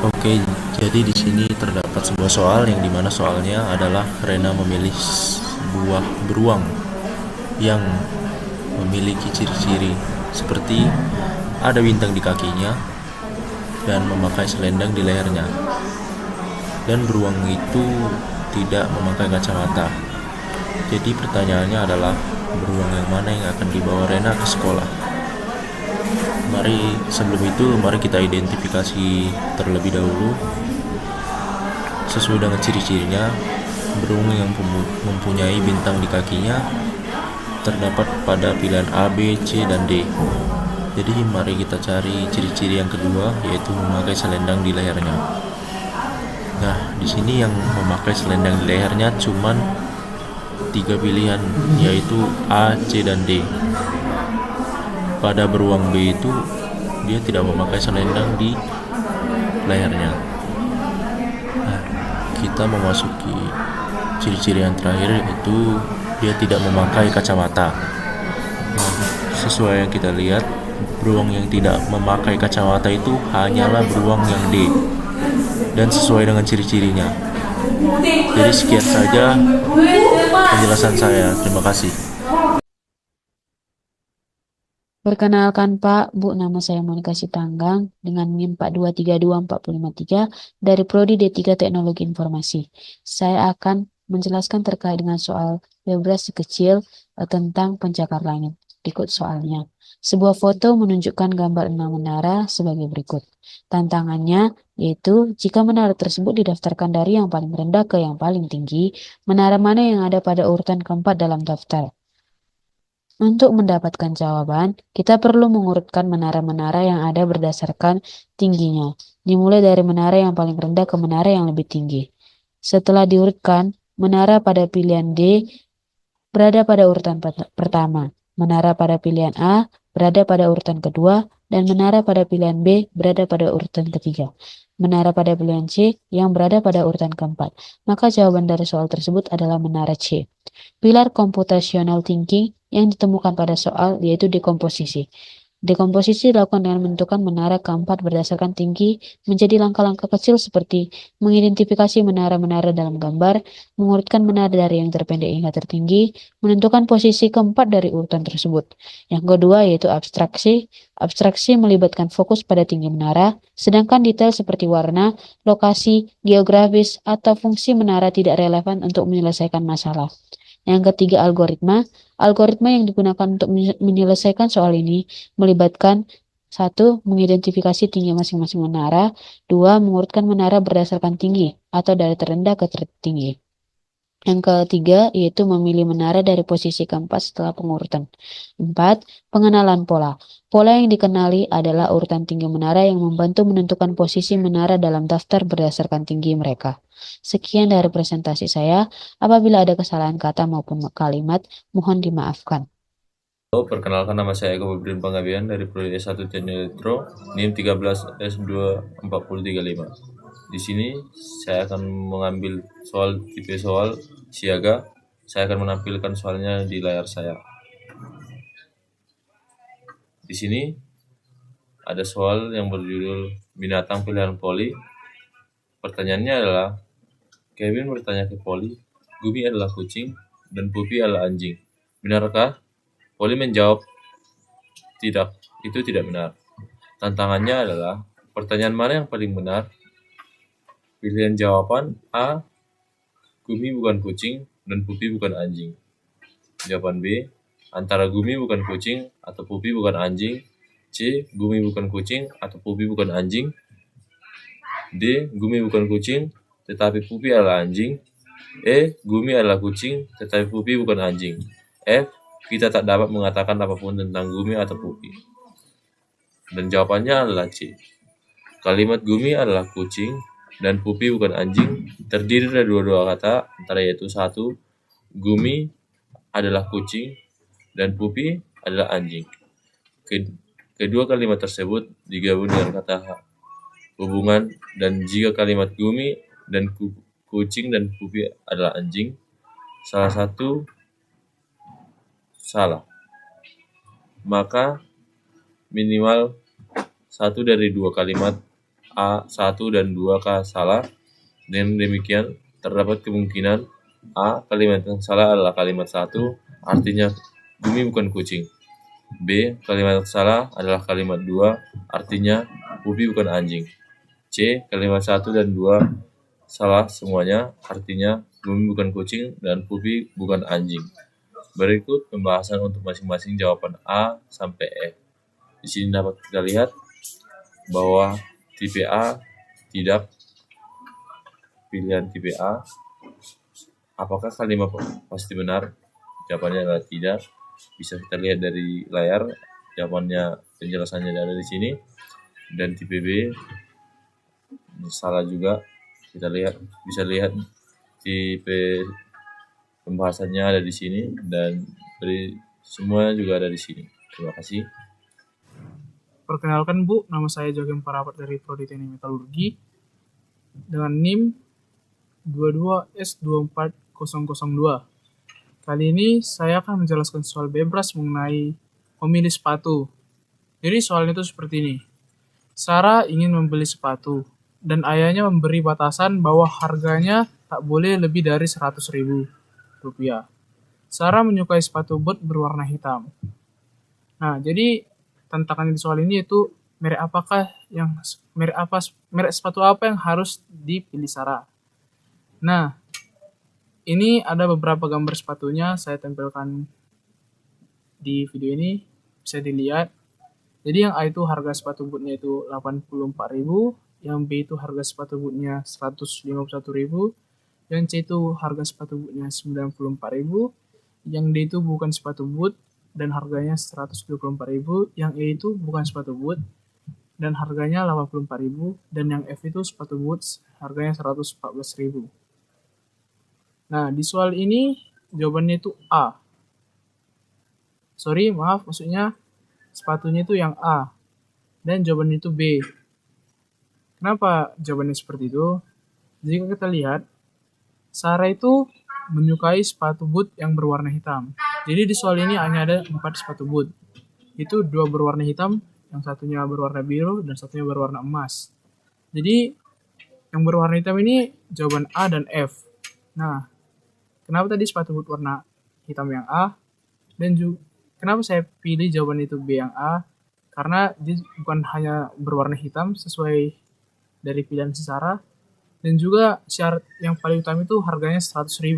Oke, jadi di sini terdapat sebuah soal yang dimana soalnya adalah Rena memilih sebuah beruang yang memiliki ciri-ciri seperti ada bintang di kakinya dan memakai selendang di lehernya. Dan beruang itu tidak memakai kacamata. Jadi pertanyaannya adalah beruang yang mana yang akan dibawa Rena ke sekolah? Mari kita identifikasi terlebih dahulu sesuai dengan ciri-cirinya. Beruang yang mempunyai bintang di kakinya terdapat pada pilihan A, B, C, dan D. Jadi mari kita cari ciri-ciri yang kedua, yaitu memakai selendang di lehernya. Nah, di sini yang memakai selendang di lehernya cuman 3 pilihan, yaitu A, C, dan D. Pada beruang B itu dia tidak memakai selendang di lehernya. Nah, kita memasuki ciri-ciri yang terakhir, yaitu dia tidak memakai kacamata. Nah, sesuai yang kita lihat, beruang yang tidak memakai kacamata itu hanyalah beruang yang D, dan sesuai dengan ciri-cirinya. Jadi sekian saja penjelasan saya. Terima kasih. Perkenalkan Pak, Bu, nama saya Monika Sitanggang dengan NIM 4232453 dari Prodi D3 Teknologi Informasi. Saya akan menjelaskan terkait dengan soal bebas kecil tentang pencakar langit. Berikut soalnya. Sebuah foto menunjukkan gambar 6 menara sebagai berikut. Tantangannya yaitu jika menara tersebut didaftarkan dari yang paling rendah ke yang paling tinggi, menara mana yang ada pada urutan keempat dalam daftar? Untuk mendapatkan jawaban, kita perlu mengurutkan menara-menara yang ada berdasarkan tingginya, dimulai dari menara yang paling rendah ke menara yang lebih tinggi. Setelah diurutkan, menara pada pilihan D berada pada urutan pertama, menara pada pilihan A berada pada urutan kedua, dan menara pada pilihan B berada pada urutan ketiga. Menara pada pilihan C yang berada pada urutan keempat. Maka jawaban dari soal tersebut adalah menara C. Pilar computational thinking yang ditemukan pada soal yaitu dekomposisi. Dekomposisi dilakukan dengan menentukan menara keempat berdasarkan tinggi menjadi langkah-langkah kecil seperti mengidentifikasi menara-menara dalam gambar, mengurutkan menara dari yang terpendek hingga tertinggi, menentukan posisi keempat dari urutan tersebut. Yang kedua yaitu abstraksi. Abstraksi melibatkan fokus pada tinggi menara, sedangkan detail seperti warna, lokasi, geografis, atau fungsi menara tidak relevan untuk menyelesaikan masalah. Yang ketiga, algoritma. Algoritma yang digunakan untuk menyelesaikan soal ini melibatkan 1. Mengidentifikasi tinggi masing-masing menara. 2. Mengurutkan menara berdasarkan tinggi atau dari terendah ke tertinggi. Yang ketiga, yaitu memilih menara dari posisi keempat setelah pengurutan. 4. Pengenalan pola. Pola yang dikenali adalah urutan tinggi menara yang membantu menentukan posisi menara dalam daftar berdasarkan tinggi mereka. Sekian dari presentasi saya. Apabila ada kesalahan kata maupun kalimat, mohon dimaafkan. Halo, perkenalkan nama saya Eko Febrian Panggabean dari Prodi S1 Teknik Elektro, NIM 13S24035. Di sini saya akan mengambil tipe soal siaga. Saya akan menampilkan soalnya di layar saya. Di sini ada soal yang berjudul binatang pilihan Polly. Pertanyaannya adalah, Kevin bertanya ke Polly, Gumi adalah kucing dan Puppy adalah anjing. Benarkah? Polly menjawab, tidak, itu tidak benar. Tantangannya adalah, pertanyaan mana yang paling benar? Pilihan jawaban A, Gumi bukan kucing dan Puppy bukan anjing. Jawaban B, antara Gumi bukan kucing atau Puppy bukan anjing. C, Gumi bukan kucing atau Puppy bukan anjing. D, Gumi bukan kucing tetapi Puppy adalah anjing. E, Gumi adalah kucing tetapi Puppy bukan anjing. F, kita tak dapat mengatakan apapun tentang Gumi atau Puppy. Dan jawabannya adalah C. Kalimat Gumi adalah kucing dan Puppy bukan anjing terdiri dari dua kata, antara yaitu 1. Gumi adalah kucing dan Puppy adalah anjing. Kedua kalimat tersebut digabung dengan kata hubungan, dan jika kalimat Gumi dan kucing dan Puppy adalah anjing, salah satu salah, maka minimal 1 dari 2 kalimat A 1 dan 2K salah. Dengan demikian, terdapat kemungkinan A. Kalimat yang salah adalah kalimat 1, artinya bumi bukan kucing. B. Kalimat yang salah adalah kalimat 2, artinya Pupi bukan anjing. C. Kalimat 1 dan 2 salah semuanya, artinya bumi bukan kucing dan Pupi bukan anjing. Berikut pembahasan untuk masing-masing jawaban A sampai E. Di sini dapat kita lihat bahwa tipe A tidak, pilihan tipe A. Apakah kalimat pasti benar? Jawabannya adalah tidak. Bisa kita lihat dari layar, jawabannya, penjelasannya ada di sini. Dan tipe B salah juga. Kita bisa lihat tipe pembahasannya ada di sini dan semuanya juga ada di sini. Terima kasih. Perkenalkan Bu, nama saya Joakim Parapat dari Prodi Teknik Metalurgi dengan NIM 22S24002. Kali ini saya akan menjelaskan soal bebas mengenai memilih sepatu. Jadi soalnya itu seperti ini. Sarah ingin membeli sepatu dan ayahnya memberi batasan bahwa harganya tak boleh lebih dari 100.000 rupiah. Sarah menyukai sepatu bot berwarna hitam. Nah, jadi tantangan di soal ini yaitu merek sepatu apa yang harus dipilih Sarah. Nah, ini ada beberapa gambar sepatunya saya tempelkan di video ini, bisa dilihat. Jadi yang A itu harga sepatu bootnya itu 84.000, yang B itu harga sepatu bootnya 151.000, yang C itu harga sepatu bootnya 94.000, yang D itu bukan sepatu boot dan harganya 124.000, yang E itu bukan sepatu boot dan harganya 84.000, dan yang F itu sepatu boot harganya 114.000. Nah, di soal ini jawabannya itu A. Maksudnya sepatunya itu yang A dan jawabannya itu B. Kenapa jawabannya seperti itu? Jika kita lihat, Sarah itu menyukai sepatu boot yang berwarna hitam. Jadi di soal ini hanya ada 4 sepatu boot. Itu 2 berwarna hitam, yang satunya berwarna biru dan satunya berwarna emas. Jadi yang berwarna hitam ini jawaban A dan F. Nah, kenapa tadi sepatu boot warna hitam yang A? Dan juga kenapa saya pilih jawaban itu B yang A? Karena dia bukan hanya berwarna hitam sesuai dari pilihan si Sarah, dan juga syarat yang paling utama itu harganya 100.000.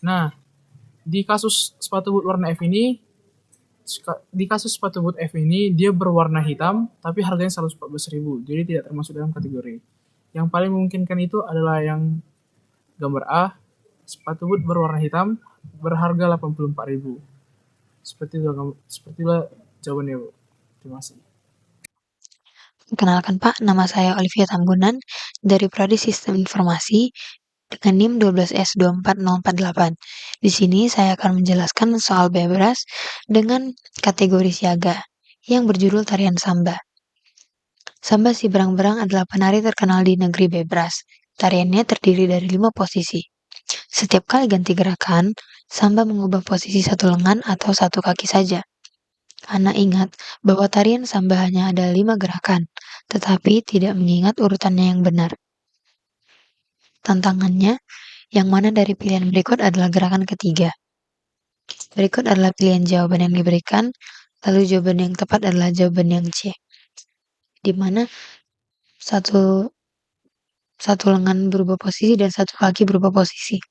Nah, di kasus sepatu boot warna F ini, dia berwarna hitam tapi harganya 114.000, jadi tidak termasuk dalam kategori. Yang paling memungkinkan itu adalah yang gambar A, sepatu boot berwarna hitam berharga 84.000. Sepertilah jawabannya, Bu. Terima kasih. Perkenalkan Pak, nama saya Olivia Tambunan dari Prodi Sistem Informasi dengan NIM 12S24048. Di sini saya akan menjelaskan soal bebas dengan kategori siaga yang berjudul Tarian Samba. Samba si Berang-Berang adalah penari terkenal di negeri Bebras. Tariannya terdiri dari 5 posisi. Setiap kali ganti gerakan, Samba mengubah posisi satu lengan atau satu kaki saja. Ana ingat bahwa tarian Samba hanya ada 5 gerakan, tetapi tidak mengingat urutannya yang benar. Tantangannya, yang mana dari pilihan berikut adalah gerakan ketiga. Berikut adalah pilihan jawaban yang diberikan, lalu jawaban yang tepat adalah jawaban yang C, di mana satu lengan berubah posisi dan satu kaki berubah posisi.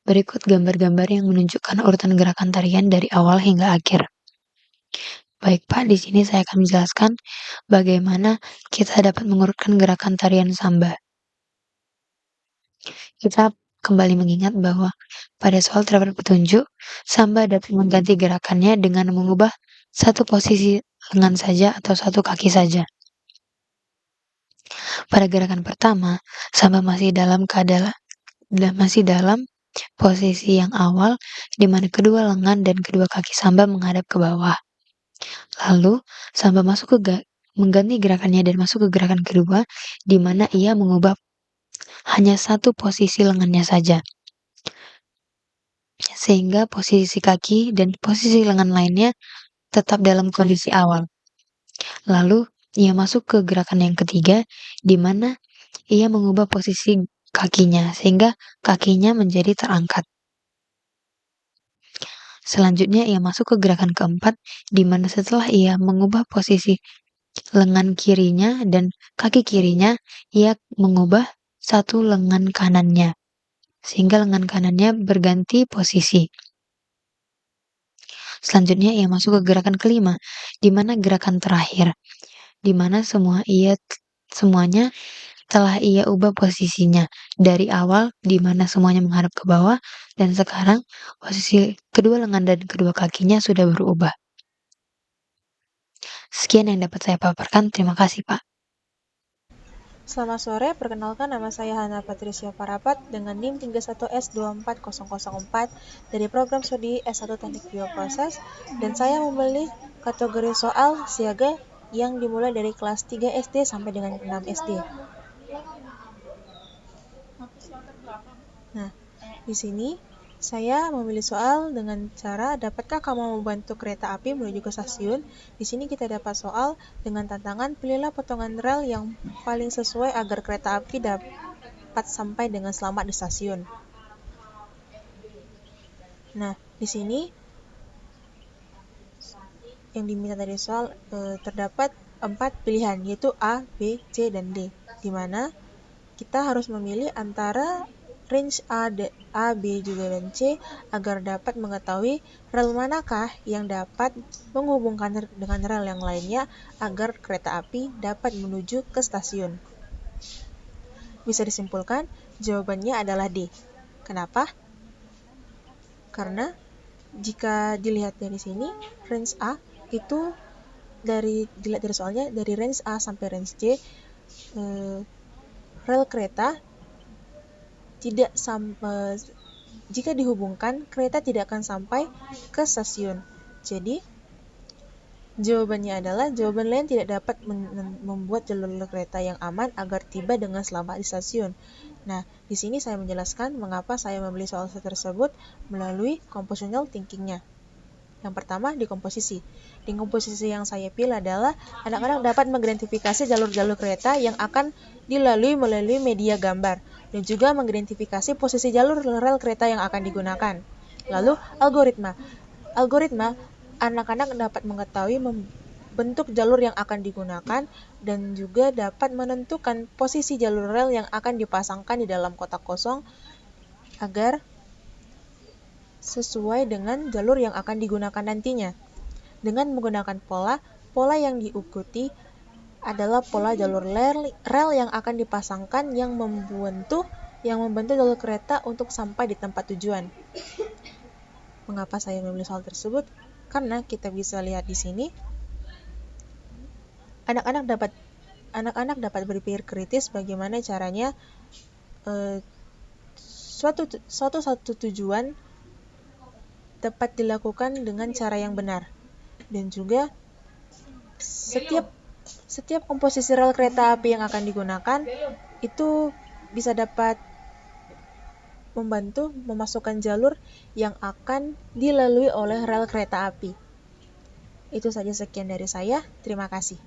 Berikut gambar-gambar yang menunjukkan urutan gerakan tarian dari awal hingga akhir. Baik Pak, di sini saya akan menjelaskan bagaimana kita dapat mengurutkan gerakan tarian Samba. Kita kembali mengingat bahwa pada soal terdapat petunjuk, Samba dapat mengganti gerakannya dengan mengubah satu posisi lengan saja atau satu kaki saja. Pada gerakan pertama, Samba masih dalam posisi yang awal, di mana kedua lengan dan kedua kaki Samba menghadap ke bawah. Lalu, Samba mengganti gerakannya dan masuk ke gerakan kedua, di mana ia mengubah hanya satu posisi lengannya saja. Sehingga posisi kaki dan posisi lengan lainnya tetap dalam kondisi awal. Lalu, ia masuk ke gerakan yang ketiga, di mana ia mengubah posisi kakinya sehingga kakinya menjadi terangkat. Selanjutnya ia masuk ke gerakan keempat, di mana setelah ia mengubah posisi lengan kirinya dan kaki kirinya, ia mengubah satu lengan kanannya, sehingga lengan kanannya berganti posisi. Selanjutnya ia masuk ke gerakan kelima, di mana gerakan terakhir, di mana semuanya telah ia ubah posisinya dari awal, di mana semuanya menghadap ke bawah, dan sekarang posisi kedua lengan dan kedua kakinya sudah berubah. Sekian yang dapat saya paparkan. Terima kasih, Pak. Selamat sore, perkenalkan nama saya Hana Patricia Parapat dengan NIM 31S24004 dari program studi S1 Teknik Bioproses, dan saya memilih kategori soal siaga yang dimulai dari kelas 3 SD sampai dengan 6 SD. Nah, di sini saya memilih soal dengan cara, dapatkah kamu membantu kereta api menuju ke stasiun? Di sini kita dapat soal dengan tantangan, pilihlah potongan rel yang paling sesuai agar kereta api dapat sampai dengan selamat di stasiun. Nah, di sini yang diminta dari soal terdapat 4 pilihan, yaitu A, B, C, dan D, di mana kita harus memilih antara range A, B, juga dan C agar dapat mengetahui rel manakah yang dapat menghubungkan dengan rel yang lainnya agar kereta api dapat menuju ke stasiun. Bisa disimpulkan, jawabannya adalah D. Kenapa? Karena jika dilihat dari sini, range A itu dilihat dari soalnya, dari range A sampai range C, rel kereta tidak jika dihubungkan, kereta tidak akan sampai ke stasiun. Jadi, jawabannya adalah jawaban lain tidak dapat membuat jalur kereta yang aman agar tiba dengan selamat di stasiun. Nah, di sini saya menjelaskan mengapa saya memilih soal tersebut melalui compositional thinking-nya. Yang pertama, dekomposisi. Dekomposisi yang saya pilih adalah anak-anak dapat mengidentifikasi jalur-jalur kereta yang akan dilalui melalui media gambar, dan juga mengidentifikasi posisi jalur rel kereta yang akan digunakan. Lalu, algoritma. Anak-anak dapat mengetahui bentuk jalur yang akan digunakan dan juga dapat menentukan posisi jalur rel yang akan dipasangkan di dalam kotak kosong agar sesuai dengan jalur yang akan digunakan nantinya. Dengan menggunakan pola yang diikuti adalah pola jalur rel yang akan dipasangkan yang membantu jalur kereta untuk sampai di tempat tujuan. Mengapa saya memilih soal tersebut? Karena kita bisa lihat di sini, anak-anak dapat berpikir kritis bagaimana caranya suatu tujuan dapat dilakukan dengan cara yang benar, dan juga setiap komposisi rel kereta api yang akan digunakan itu bisa dapat membantu memasukkan jalur yang akan dilalui oleh rel kereta api. Itu saja, sekian dari saya. Terima kasih.